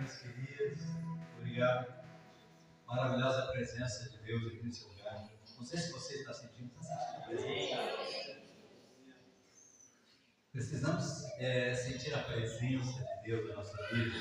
meus queridos. Obrigado. Maravilhosa presença de Deus aqui nesse lugar. Não sei se você está sentindo a presença. Precisamos sentir a presença de Deus na nossa vida.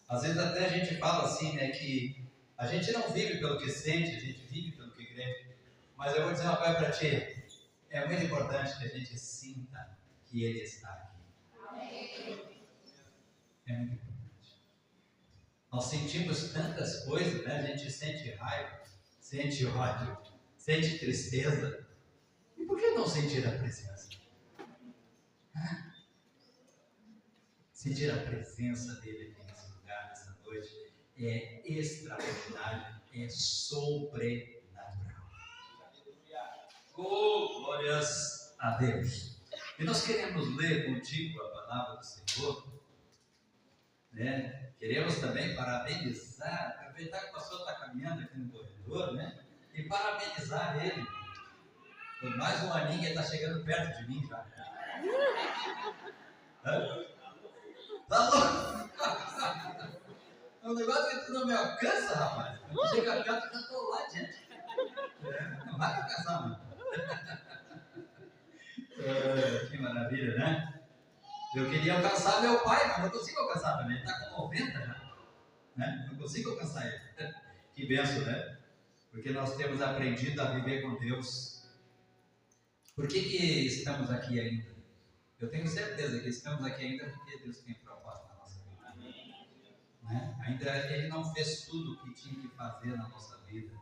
Às vezes até a gente fala assim, né, que a gente não vive pelo que sente, a gente vive pelo que crê. Mas eu vou dizer uma coisa para ti. É muito importante que a gente sinta que Ele está aqui. É muito importante. Nós sentimos tantas coisas, né? A gente sente raiva, sente ódio, sente tristeza. E por que não sentir a presença? Sentir a presença dele aqui nesse lugar, nessa noite, é extraordinário, é sobrenatural. Oh, glórias a Deus! E nós queremos ler contigo a palavra do Senhor, né? Queremos também parabenizar, aproveitar que o pastor está caminhando aqui no corredor, né? E parabenizar ele. Por mais um aninho, ele está chegando perto de mim já. Tá louco? É um negócio que tu não me alcança, rapaz. Quando chega perto, eu já estou lá adiante. Não vai alcançar, mano. Que maravilha, né? Eu queria alcançar meu pai, mas não consigo alcançar também. Ele está com 90 já. Né? Não consigo alcançar ele. Que benção, né? Porque nós temos aprendido a viver com Deus. Por que estamos aqui ainda? Eu tenho certeza que estamos aqui ainda porque Deus tem propósito na nossa vida. Né? Ainda Ele não fez tudo o que tinha que fazer na nossa vida.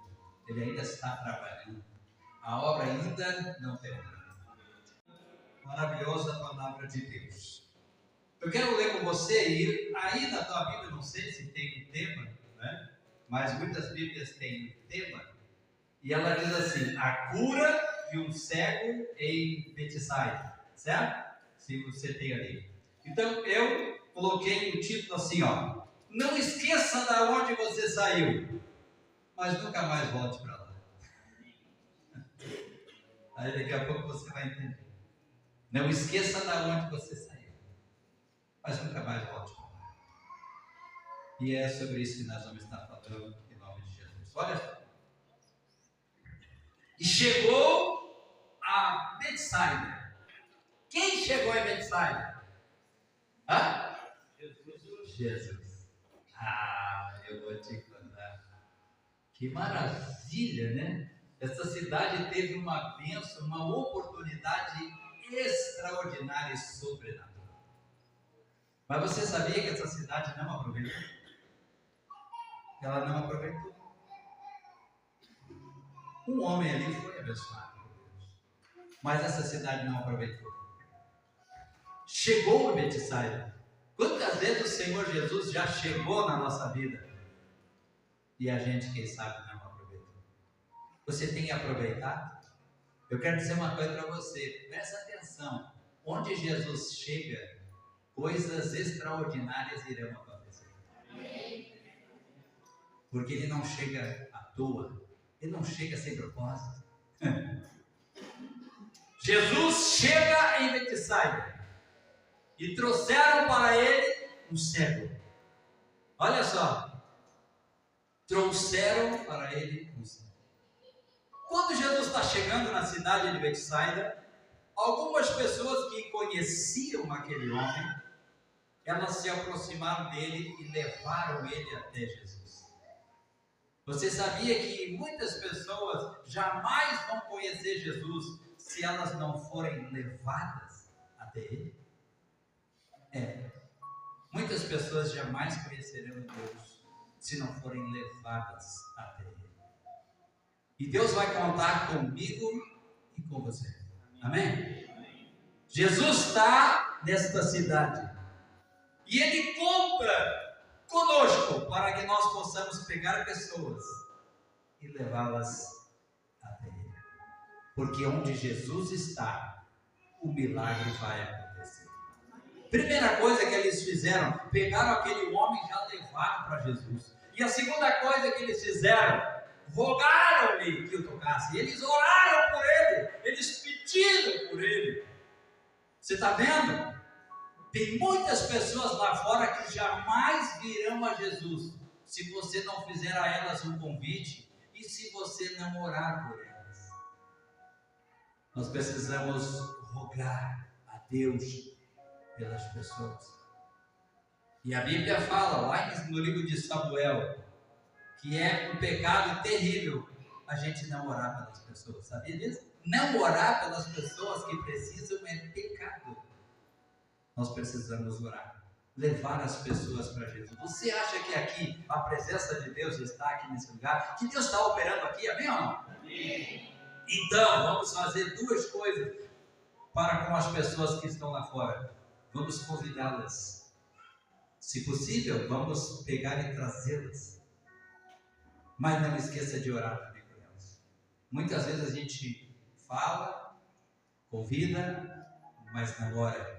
Ele ainda está trabalhando. A obra ainda não terminou. Maravilhosa palavra de Deus. Eu quero ler com você e aí na tua Bíblia, não sei se tem um tema, né? Mas muitas Bíblias têm um tema. E ela diz assim: a cura de um cego em Betsaida. Certo? Se você tem ali. Então eu coloquei o título assim, ó: não esqueça de onde você saiu, mas nunca mais volte para lá. Aí daqui a pouco você vai entender. Não esqueça de onde você saiu, mas nunca mais volte para lá. E é sobre isso que nós vamos estar falando em nome de Jesus. Olha só. E chegou a Betsaida. Quem chegou a Betsaida? Hã? Jesus. Eu vou te contar. Que maravilha, né? Essa cidade teve uma bênção, uma oportunidade extraordinária e sobrenatural. Mas você sabia que essa cidade não aproveitou? Ela não aproveitou. Um homem ali foi abençoado por Deus, mas essa cidade não aproveitou. Chegou a Betsaida. Quantas vezes o Senhor Jesus já chegou na nossa vida e a gente, quem sabe, não aproveitou? Você tem aproveitado? Eu quero dizer uma coisa para você, presta atenção. Onde Jesus chega, coisas extraordinárias irão acontecer. Porque Ele não chega à toa, Ele não chega sem propósito. Jesus chega em Betsaida e trouxeram para Ele um cego. Olha só, trouxeram para Ele um cego. Quando Jesus está chegando na cidade de Betsaida, algumas pessoas que conheciam aquele homem, elas se aproximaram dele e levaram ele até Jesus. Você sabia que muitas pessoas jamais vão conhecer Jesus se elas não forem levadas até ele? Muitas pessoas jamais conhecerão Deus se não forem levadas até ele. E Deus vai contar comigo e com você. Amém? Jesus está nesta cidade. E Ele conta conosco para que nós possamos pegar pessoas e levá-las até Ele. Porque onde Jesus está, o milagre vai acontecer. Primeira coisa que eles fizeram, pegaram aquele homem e já levaram para Jesus. E a segunda coisa que eles fizeram, rogaram-lhe que o tocasse. Eles oraram por ele, eles pediram por ele. Você está vendo? Tem muitas pessoas lá fora que jamais virão a Jesus se você não fizer a elas um convite e se você não orar por elas. Nós precisamos rogar a Deus pelas pessoas. E a Bíblia fala lá no livro de Samuel que é um pecado terrível a gente não orar pelas pessoas. Sabia disso? Não orar pelas pessoas que precisam é pecado. Nós precisamos orar, levar as pessoas para Jesus. Você acha que aqui a presença de Deus está aqui nesse lugar? Que Deus está operando aqui, amém ou não? Amém. Então, vamos fazer duas coisas para com as pessoas que estão lá fora. Vamos convidá-las. Se possível, vamos pegar e trazê-las. Mas não esqueça de orar também por elas. Muitas vezes a gente fala, convida, mas não ora.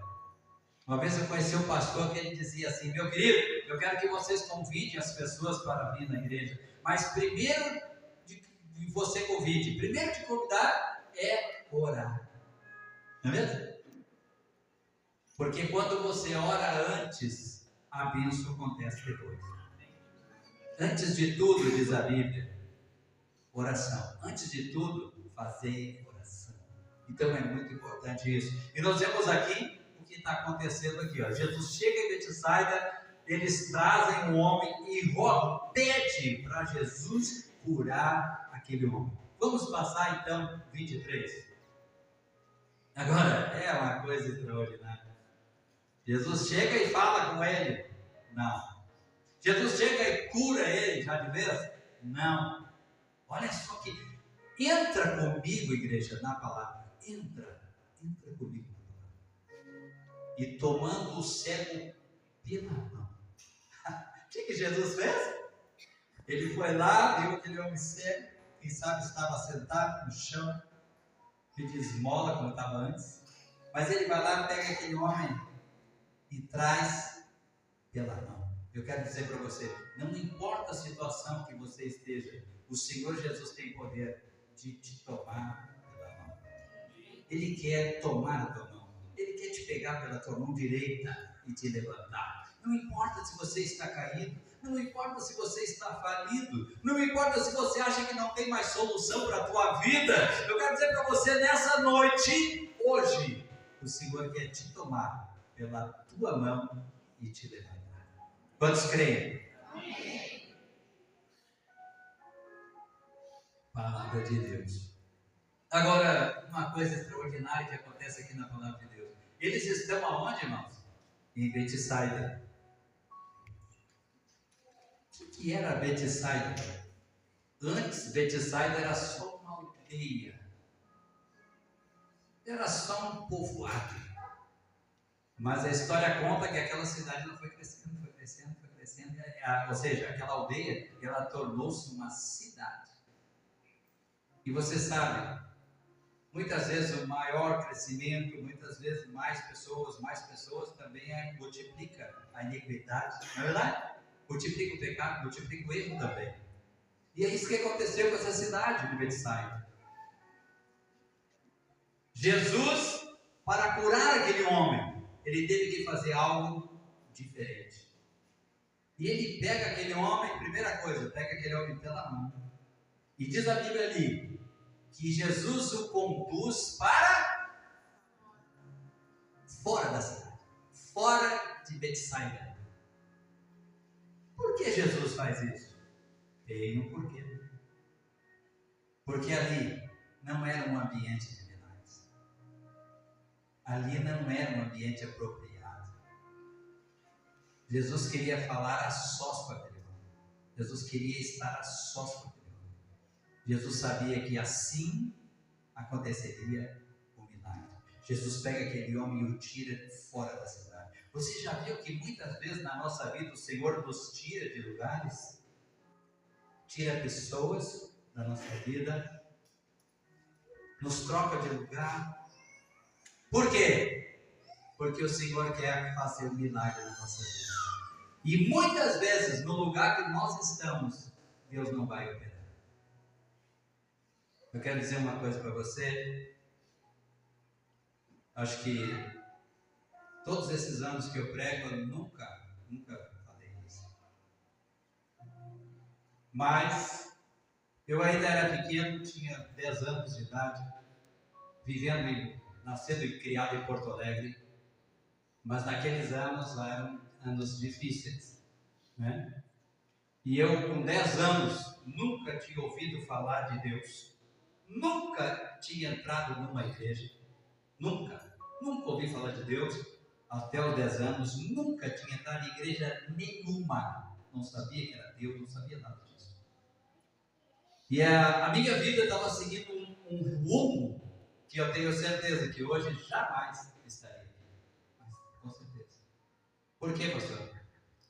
Uma vez eu conheci um pastor que ele dizia assim: meu querido, eu quero que vocês convidem as pessoas para vir na igreja, mas primeiro de você convide, primeiro de convidar é orar. Não é mesmo? Porque quando você ora antes, a bênção acontece depois. Antes de tudo, diz a Bíblia, oração. Antes de tudo, fazei oração. Então é muito importante isso. E nós vemos aqui o que está acontecendo aqui. Ó. Jesus chega em Betsaida, eles trazem um homem e rogam, pede para Jesus curar aquele homem. Vamos passar então 23. Agora, é uma coisa extraordinária. Jesus chega e fala com ele? Não. Jesus chega e cura ele já de vez? Não. Olha só que... Entra comigo, igreja, na palavra. Entra comigo na palavra. E tomando o cego pela mão. O que Jesus fez? Ele foi lá, viu aquele homem cego, quem sabe estava sentado no chão, pediu esmola como estava antes. Mas ele vai lá, pega aquele homem e traz pela mão. Eu quero dizer para você, não importa a situação que você esteja, o Senhor Jesus tem poder de te tomar pela mão. Ele quer tomar a tua mão. Ele quer te pegar pela tua mão direita e te levantar. Não importa se você está caído, não importa se você está falido, não importa se você acha que não tem mais solução para a tua vida. Eu quero dizer para você nessa noite, hoje, o Senhor quer te tomar pela tua mão e te levantar. Quantos creem? Amém. Palavra de Deus. Agora, uma coisa extraordinária que acontece aqui na palavra de Deus. Eles estão aonde, irmãos? Em Betsaida. O que era Betsaida? Antes, Betsaida era só uma aldeia. Era só um povoado. Mas a história conta que aquela cidade não foi crescendo. Ou seja, aquela aldeia, ela tornou-se uma cidade. E você sabe, muitas vezes o maior crescimento, muitas vezes mais pessoas também multiplica a iniquidade, não é verdade? Multiplica o pecado, multiplica o erro também. E é isso que aconteceu com essa cidade de Betsaida. Jesus, para curar aquele homem, ele teve que fazer algo diferente. E ele pega aquele homem, primeira coisa, pega aquele homem pela mão. E diz a Bíblia ali, que Jesus o conduz para fora da cidade, fora de Betsaida. Por que Jesus faz isso? Tem um porquê. Porque ali não era um ambiente de milagres. Ali não era um ambiente apropriado. Jesus queria falar a sós com aquele homem. Jesus queria estar a sós com aquele homem. Jesus sabia que assim aconteceria o milagre. Jesus pega aquele homem e o tira fora da cidade. Você já viu que muitas vezes na nossa vida o Senhor nos tira de lugares? Tira pessoas da nossa vida, nos troca de lugar. Por quê? Porque o Senhor quer fazer um milagre na nossa vida. E muitas vezes, no lugar que nós estamos, Deus não vai operar. Eu quero dizer uma coisa para você. Acho que Todos esses anos que eu prego, eu nunca falei isso. Mas eu ainda era pequeno, tinha 10 anos de idade, nascendo e criado em Porto Alegre, mas naqueles anos eram anos difíceis, né? E eu, com 10 anos, nunca tinha ouvido falar de Deus, nunca tinha entrado numa igreja, nunca ouvi falar de Deus, até os 10 anos, nunca tinha entrado em igreja nenhuma, não sabia que era Deus, não sabia nada disso. E a minha vida estava seguindo um rumo que eu tenho certeza que hoje jamais estaria aqui, mas com certeza. Por quê, pastor?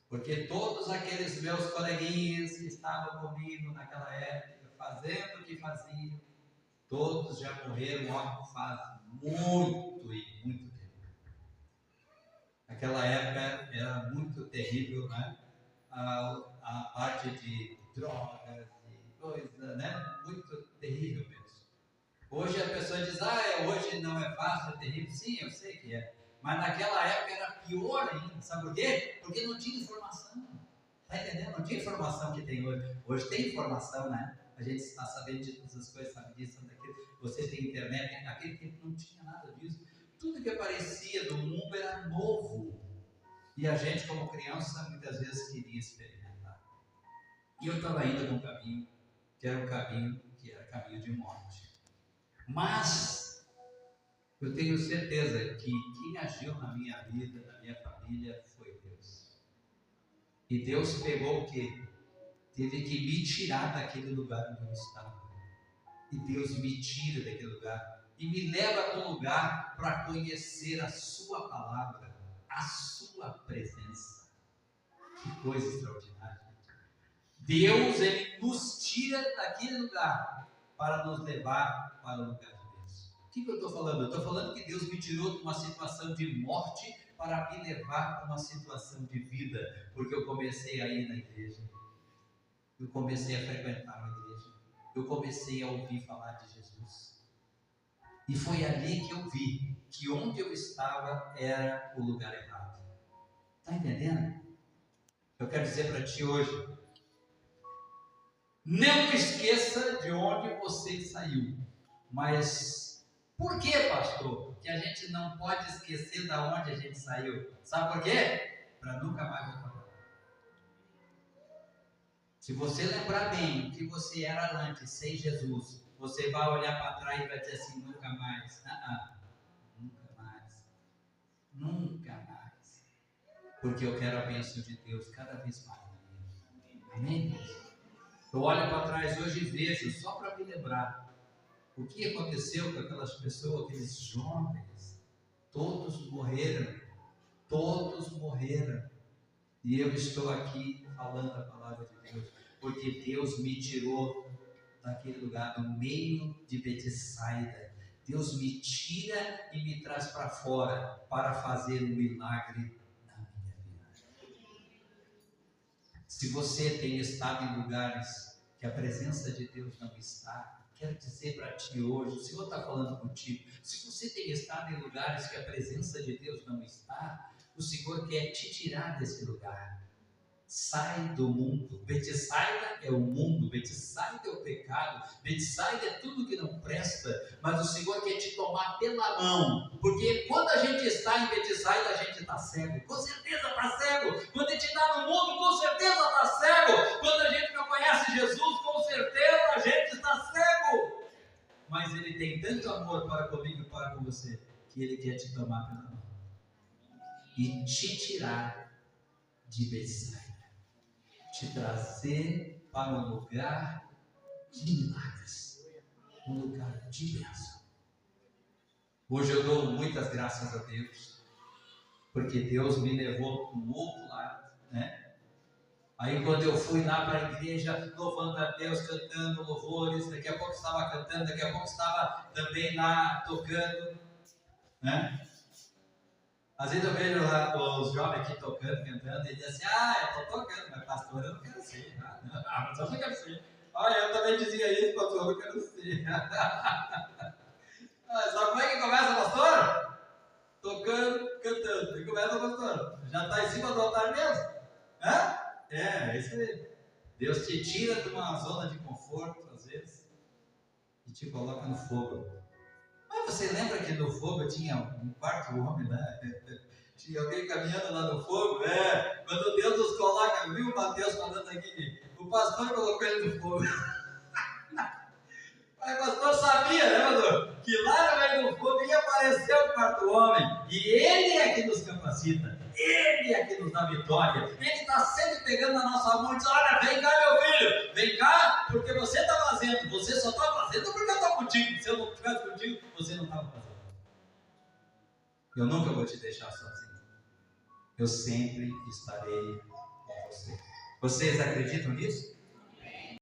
Porque todos aqueles meus coleguinhas que estavam comigo naquela época, fazendo o que faziam, todos já morreram faz muito tempo. Naquela época era muito terrível, né? A parte de drogas e coisa, né? Muito terrível mesmo. Hoje a pessoa diz, hoje não é fácil, é terrível. Sim, eu sei que é. Mas naquela época era pior ainda. Sabe por quê? Porque não tinha informação. Está entendendo? Não tinha informação que tem hoje. Hoje tem informação, né? A gente está sabendo de todas as coisas, sabe disso, sabe daquilo. Você tem internet. Naquele tempo não tinha nada disso. Tudo que aparecia do mundo era novo. E a gente, como criança, muitas vezes queria experimentar. E eu estava indo num caminho que era caminho de morte. Mas eu tenho certeza que quem agiu na minha vida, na minha família, foi Deus. E Deus pegou o quê? Teve que me tirar daquele lugar onde eu estava. E Deus me tira daquele lugar e me leva para um lugar para conhecer a sua palavra, a sua presença. Que coisa extraordinária. Deus, Ele nos tira daquele lugar para nos levar para o lugar de Deus. O que eu estou falando? Eu estou falando que Deus me tirou de uma situação de morte para me levar para uma situação de vida, porque eu comecei a ir na igreja, eu comecei a frequentar a igreja, eu comecei a ouvir falar de Jesus. E foi ali que eu vi que onde eu estava era o lugar errado. Está entendendo? Eu quero dizer para ti hoje, não esqueça de onde você saiu. Mas por que, pastor, que a gente não pode esquecer de onde a gente saiu? Sabe por quê? Para nunca mais voltar para lá. Se você lembrar bem o que você era antes, sem Jesus, você vai olhar para trás e vai dizer assim, nunca mais. Nunca mais. Nunca mais. Porque eu quero a bênção de Deus cada vez mais na minha vida. Amém? Eu olho para trás hoje e vejo, só para me lembrar, o que aconteceu com aquelas pessoas, aqueles jovens. Todos morreram. E eu estou aqui falando a palavra de Deus, porque Deus me tirou daquele lugar, no meio de Betsaida. Deus me tira e me traz para fora, para fazer um milagre na minha vida. Se você tem estado em lugares que a presença de Deus não está, quero dizer para ti hoje, o Senhor está falando contigo, se você tem estado em lugares que a presença de Deus não está, o Senhor quer te tirar desse lugar. Sai do mundo. Betsaida é o mundo, Betsaida é o pecado, Betsaida é tudo que não presta, mas o Senhor quer te tomar pela mão, porque quando a gente está em Betsaida, a gente está cego, com certeza está cego. Quando a gente está no mundo, com certeza está cego. Quando a gente não conhece Jesus, com certeza a gente está cego. Mas Ele tem tanto amor para comigo e para com você, que Ele quer te tomar pela mão e te tirar de Betsaida, te trazer para um lugar de milagres, um lugar de bênção. Hoje eu dou muitas graças a Deus, porque Deus me levou para um outro lado, né? Aí quando eu fui lá para a igreja, louvando a Deus, cantando louvores, daqui a pouco estava cantando, daqui a pouco estava também lá tocando, né? Às vezes eu vejo lá os jovens aqui tocando, cantando, e dizem assim, eu estou tocando, mas pastor eu não quero ser. Mas eu não quero ser. Olha, eu também dizia isso, pastor, eu não quero ser. Sabe como é que começa, pastor? tocando, cantando. E começa, pastor, já está em cima do altar mesmo? Hã? É isso aí. Deus te tira de uma zona de conforto, às vezes, e te coloca no fogo. Mas você lembra que no fogo tinha um quarto homem, né? Tinha alguém caminhando lá no fogo? Quando Deus nos coloca, viu o Mateus falando aqui, o pastor colocou ele no fogo. Mas o pastor sabia, né, pastor? Que lá no meio do fogo ia aparecer o quarto homem. E ele é que nos capacita. Ele é que nos dá vitória. Ele está sempre pegando na nossa mão e diz: olha, vem cá, meu filho. Vem cá, porque você está fazendo. Você só está fazendo porque eu estou contigo. Se eu não estivesse contigo, você não estava fazendo. Eu nunca vou te deixar sozinho. Eu sempre estarei com você. Vocês acreditam nisso?